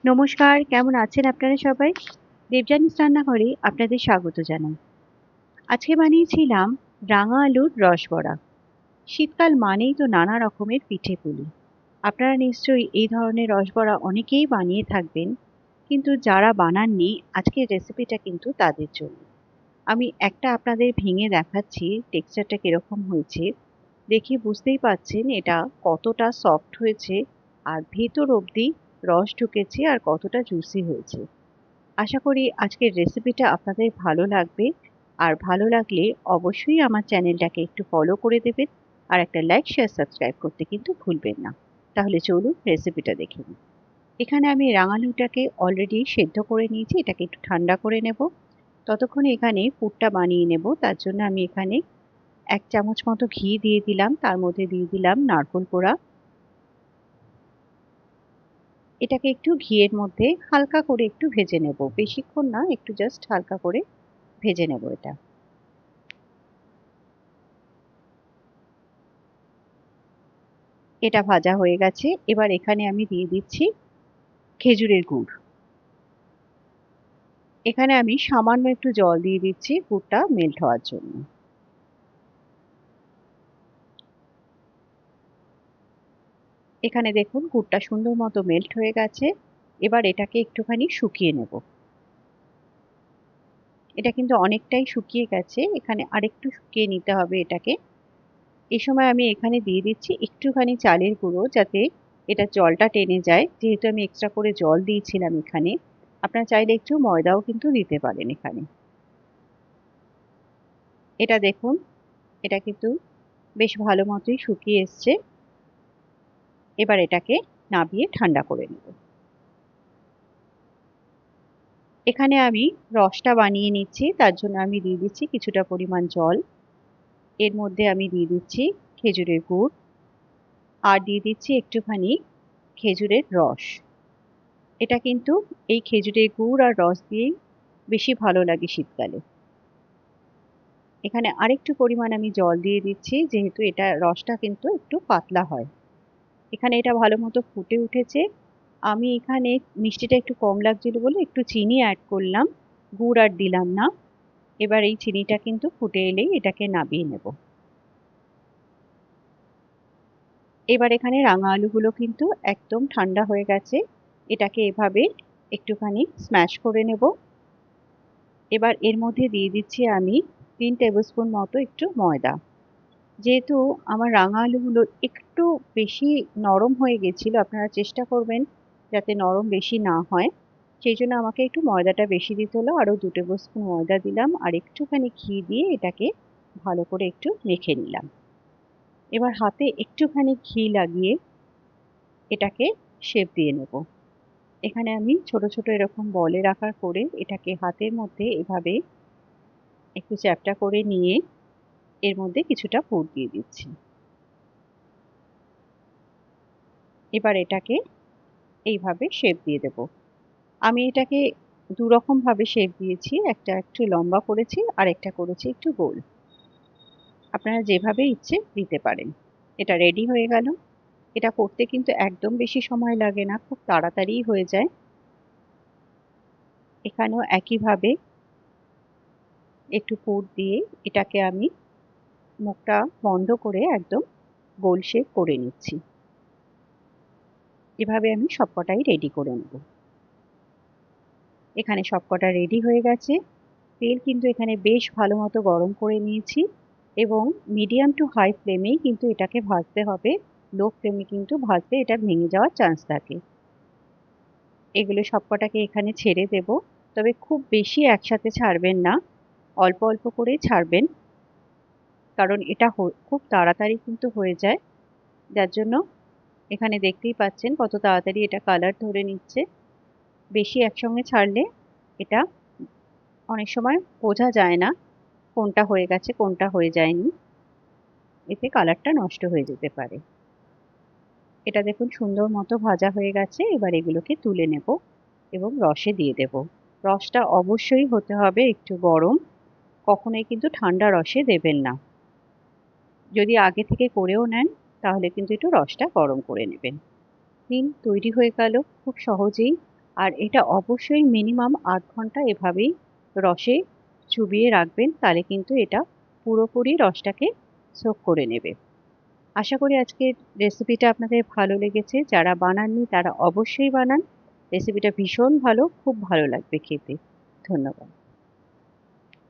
নমস্কার, কেমন আছেন আপনারা সবাই? দেবযানীস রান্নাঘরে আপনাদের স্বাগত জানাই। আজকে বানিয়েছিলাম রাঙা আলুর রসবড়া। শীতকাল মানেই তো নানা রকমের পিঠে-পুলি। আপনারা নিশ্চয়ই এই ধরনের রসবড়া অনেকেই বানিয়ে থাকবেন, কিন্তু যারা বানাননি আজকের রেসিপিটা কিন্তু তাদের জন্য। আমি একটা আপনাদের ভেঙে দেখাচ্ছি টেক্সচারটা কিরকম হয়েছে। দেখে বুঝতেই পারছেন এটা কতটা সফট হয়েছে আর ভেতর অবধি রস ঢুকেছে আর কতটা জুসি হয়েছে। আশা করি আজকের রেসিপিটা আপনাদের ভালো লাগবে। আর ভালো লাগলে অবশ্যই আমার চ্যানেলটাকে একটু ফলো করে দেবেন আর একটা লাইক শেয়ার সাবস্ক্রাইব করতে কিন্তু ভুলবেন না। তাহলে চলুন রেসিপিটা দেখে নিই। এখানে আমি রাঙালুটাকে অলরেডি সেদ্ধ করে নিয়েছি, এটাকে একটু ঠান্ডা করে নেব। ততক্ষণে এখানে পুরটা বানিয়ে নেব। তার জন্য আমি এখানে 1 চামচ মতো ঘি দিয়ে দিলাম, তার মধ্যে দিয়ে দিলাম নারকেল কোড়া। এটাকে একটু ঘিয়ের মধ্যে হালকা করে একটু ভেজে নেব, বেশিক্ষণ না, একটু জাস্ট হালকা করে ভেজে নেব এটা। এটা ভাজা হয়ে গেছে। এবার এখানে আমি দিয়ে দিচ্ছি খেজুরের গুড়। এখানে আমি সামান্য একটু জল দিয়ে দিচ্ছি গুড়টা মেল্ট হওয়ার জন্য। এখানে দেখুন গুড়টা সুন্দর মতো মেল্ট হয়ে গেছে। এবার এটাকে একটুখানি শুকিয়ে নেব। এটা কিন্তু অনেকটাই শুকিয়ে গেছে, এখানে আরেকটু শুকিয়ে নিতে হবে এটাকে। এই সময় আমি এখানে দিয়ে দিচ্ছি একটুখানি চালের গুঁড়ো, যাতে এটা জলটা টেনে যায়, যেহেতু আমি এক্সট্রা করে জল দিয়েছিলাম এখানে। আপনারা চাইলে একটু ময়দাও কিন্তু দিতে পারেন এখানে। এটা দেখুন, এটা কিন্তু বেশ ভালো মতোই শুকিয়ে এসছে। এবার এটাকে নামিয়ে ঠান্ডা করে নেব। এখানে আমি রসটা বানিয়ে নিচ্ছি, তার জন্য আমি দিয়ে দিচ্ছি কিছুটা পরিমাণ জল। এর মধ্যে আমি দিয়ে দিচ্ছি খেজুরের গুড় আর দিয়ে দিচ্ছি একটুখানি খেজুরের রস। এটা কিন্তু এই খেজুরের গুড় আর রস দিয়েই বেশি ভালো লাগে শীতকালে। এখানে আরেকটু পরিমাণ আমি জল দিয়ে দিচ্ছি, যেহেতু এটা রসটা কিন্তু একটু পাতলা হয়। এখানে এটা ভালো মতো ফুটে উঠেছে। আমি এখানে মিষ্টিটা একটু কম লাগছিল বলে একটু চিনি অ্যাড করলাম, গুড় আর দিলাম না। এবার এই চিনিটা কিন্তু ফুটে এলেই এটাকে নামিয়ে নেব। এবার এখানে রাঙা আলুগুলো কিন্তু একদম ঠান্ডা হয়ে গেছে। এটাকে এভাবে একটুখানি স্ম্যাশ করে নেব। এবার এর মধ্যে দিয়ে দিচ্ছি আমি 3 টেবিল স্পুন মতো একটু ময়দা। যেহেতু আমার রাঙা আলুগুলো একটু বেশি নরম হয়ে গেছিল, আপনারা চেষ্টা করবেন যাতে নরম বেশি না হয়। সেই জন্য আমাকে একটু ময়দাটা বেশি দিতে হলো, আরও 2 টেবিল স্পুন ময়দা দিলাম আর একটুখানি ঘি দিয়ে এটাকে ভালো করে একটু মেখে নিলাম। এবার হাতে একটুখানি ঘি লাগিয়ে এটাকে শেপ দিয়ে নেব। এখানে আমি ছোট ছোট এরকম বলের আকার করে এটাকে হাতের মধ্যে এভাবে একটু চ্যাপ্টা করে নিয়ে এর মধ্যে কিছুটা পুর দিয়ে দিচ্ছি। এবার এটাকে এইভাবে শেপ দিয়ে দেব। আমি এটাকে দুরকম ভাবে শেপ দিয়েছি, একটা একটু লম্বা করেছি আর একটা করেছি একটু গোল। আপনারা যেভাবে ইচ্ছে দিতে পারেন। এটা রেডি হয়ে গেল। এটা করতে কিন্তু একদম বেশি সময় লাগে না, খুব তাড়াতাড়িই হয়ে যায়। এখানেও একইভাবে একটু পুর দিয়ে এটাকে আমি মুখটা বন্ধ করে একদম গোল শেপ করে নিচ্ছি। এভাবে আমি সবকটাই রেডি করে নেব। এখানে সবকটা রেডি হয়ে গেছে। তেল কিন্তু এখানে বেশ ভালো মতো গরম করে নিয়েছি এবং মিডিয়াম টু হাই ফ্লেমেই কিন্তু এটাকে ভাজতে হবে। লো ফ্লেমে কিন্তু ভাজলে এটা ভেঙে যাওয়ার চান্স থাকে। এগুলো সবকটাকে এখানে ছেড়ে দেব, তবে খুব বেশি একসাথে ছাড়বেন না, অল্প অল্প করেই ছাড়বেন, কারণ এটা খুব তাড়াতাড়ি কিন্তু হয়ে যায়। যার জন্য এখানে দেখতেই পাচ্ছেন কত তাড়াতাড়ি এটা কালার ধরে নিচ্ছে। বেশি একসঙ্গে ছাড়লে এটা অনেক সময় বোঝা যায় না কোনটা হয়ে গেছে কোনটা হয়ে যায়নি, এতে কালারটা নষ্ট হয়ে যেতে পারে। এটা দেখুন সুন্দর মতো ভাজা হয়ে গেছে। এবার এগুলোকে তুলে নেব এবং রসে দিয়ে দেব। রসটা অবশ্যই হতে হবে একটু গরম, কখনোই কিন্তু ঠান্ডা রসে দেবেন না। যদি আগে থেকে করেও নেন তাহলে কিন্তু একটু রসটা গরম করে নেবেন। দিন তৈরি হয়ে গেল খুব সহজেই আর এটা অবশ্যই মিনিমাম 8 ঘন্টা এভাবেই রসে চুবিয়ে রাখবেন, তাহলে কিন্তু এটা পুরোপুরি রসটাকে সোক করে নেবে। আশা করি আজকের রেসিপিটা আপনাদের ভালো লেগেছে। যারা বানাননি তারা অবশ্যই বানান। রেসিপিটা ভীষণ ভালো, খুব ভালো লাগবে খেতে। ধন্যবাদ।